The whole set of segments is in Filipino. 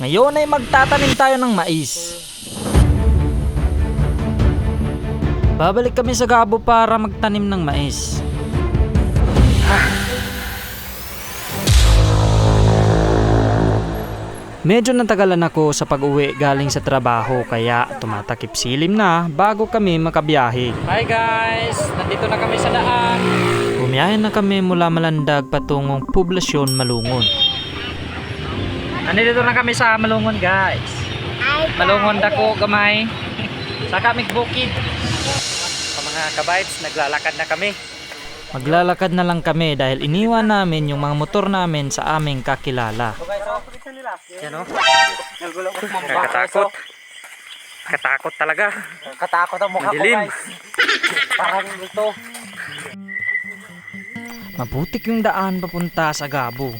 Ngayon ay magtatanim tayo ng mais. Babalik kami sa Gabo para magtanim ng mais. Medyo natagalan ako sa pag-uwi galing sa trabaho kaya tumatakip silim na bago kami makabiyahe. Hi guys! Nandito na kami sa daan. Bumiyahe na kami mula Malandag patungong Poblasyon Malungon. Nandito na kami sa Malungon guys. Malungon dako gamay. Sa kami bukid. Sa mga kabikes, naglalakad na kami. Maglalakad na lang kami dahil iniwan namin yung mga motor namin sa aming kakilala. Yan o. Katakot. Katakot talaga. Katakot ang mukha ko guys. Parang ito. Mabutik yung daan papunta sa Gabo.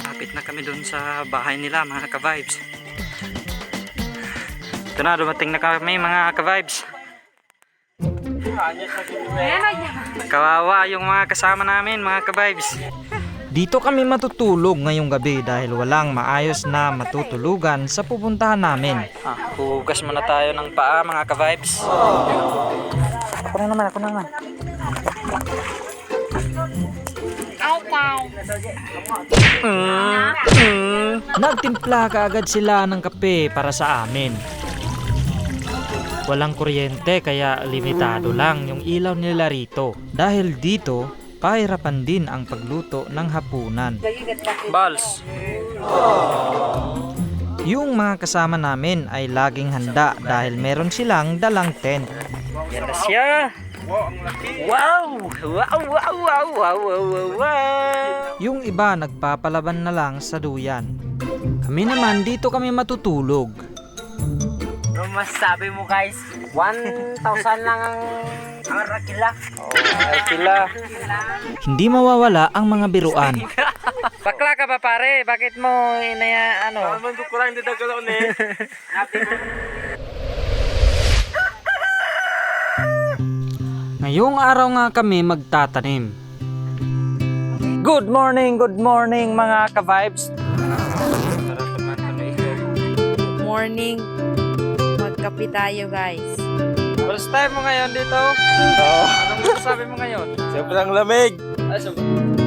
Lapit na kami dun sa bahay nila mga ka-vibes. Ito na, dumating na kami mga ka-vibes. Kawawa yung mga kasama namin mga ka-vibes. Dito kami matutulog ngayong gabi dahil walang maayos na matutulugan sa pupuntahan namin. Hugas muna tayo ng paa mga ka-vibes. Ako na naman. Nagtimpla kaagad sila ng kape para sa amin. Walang kuryente kaya limitado lang yung ilaw nila rito. Dahil dito, pahirapan din ang pagluto ng hapunan. Balls. Yung mga kasama namin ay laging handa dahil meron silang dalang tent. Yan na siya. Wow! Yung iba nagpapalaban na lang sa duyan. Kami naman dito kami matutulog. Ano masasabi mo guys? 1,000 lang ang rakila. Rakila. Hindi mawawala ang mga biruan. Bakla ka ba pare? Bakit mo inaya ano? Naman ko kurang dito kalon eh. Ngayong araw nga kami magtatanim. Good morning mga ka-vibes. Morning. Magkape tayo guys. First time mo ngayon dito? Oo. Anong masasabi mo ngayon? Sobrang lamig.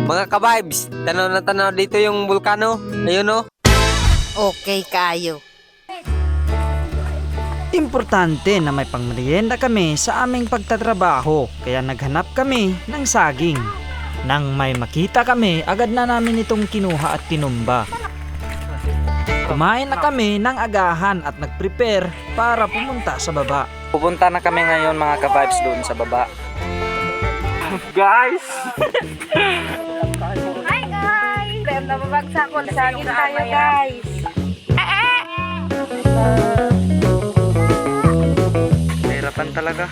Mga ka-vibes, tanaw na tanaw dito yung bulkano. Ayun o. Okay kayo. Importante na may pangmerienda kami sa aming pagtatrabaho kaya naghanap kami ng saging. Nang may makita kami, agad na namin itong kinuha at tinumba. Kumain na kami ng agahan at nag-prepare para pumunta sa baba. Pupunta na kami ngayon mga ka-vibes doon sa baba. Guys! Hi guys! Time na babagsak ko. Saging tayo guys. Hirapan talaga.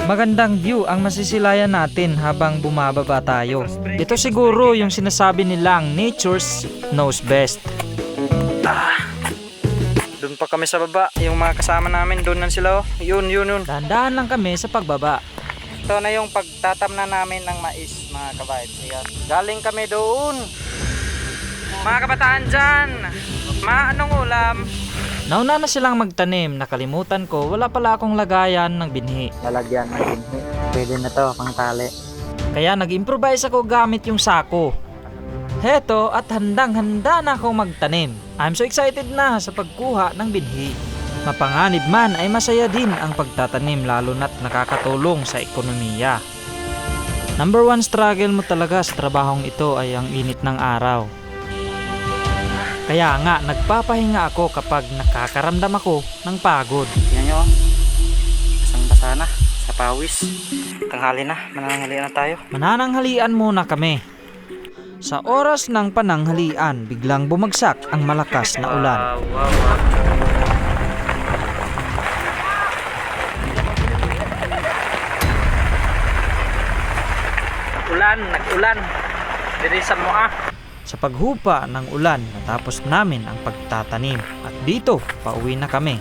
Magandang view ang masisilayan natin habang bumababa tayo. Ito siguro yung sinasabi nilang nature's knows best. Doon pa kami sa baba. Yung mga kasama namin doon na sila. Yun. Dahan-dahan lang kami sa pagbaba. Ito na yung pagtatamna namin ng mais mga ka-vibes. Ayan. Galing kami doon. Mga kabataan dyan, anong ulam? Nauna na silang magtanim. Nakalimutan ko, wala pala akong lagayan ng binhi. Lalagyan ng binhi. Pwede na to, pang tali. Kaya nag-improvise ako gamit yung sako. Heto at handang-handa na akong magtanim. I'm so excited na sa pagkuha ng binhi. Mapanganib man ay masaya din ang pagtatanim lalo na't nakakatulong sa ekonomiya. Number 1 struggle mo talaga sa trabahong ito ay ang init ng araw. Kaya nga nagpapahinga ako kapag nakakaramdam ako ng pagod. Yan nyo, basang-basa na sa pawis. Tanghali na, manananghalian na tayo. Manananghalian muna kami. Sa oras ng pananghalian, biglang bumagsak ang malakas na ulan. Nag-ulan. Diri sa Moa. Sa paghupa ng ulan, natapos namin ang pagtatanim. At dito, pauwi na kami.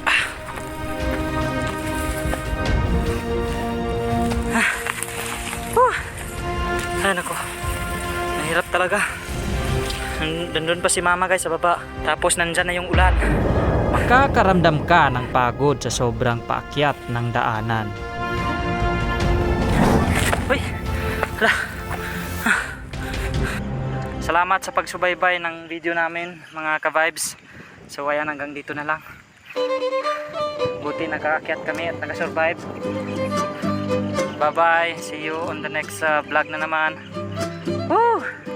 Ay nako, mahirap talaga. Doon pa si mama guys sa baba. Tapos nandyan na yung ulan. Makakaramdam ka ng pagod sa sobrang paakyat ng daanan. Uy! Hala! Salamat sa pagsubaybay ng video namin mga ka-vibes. So ayan, hanggang dito na lang. Buti nakaakyat kami at nakasurvive. Bye bye! See you on the next vlog na naman. Woo!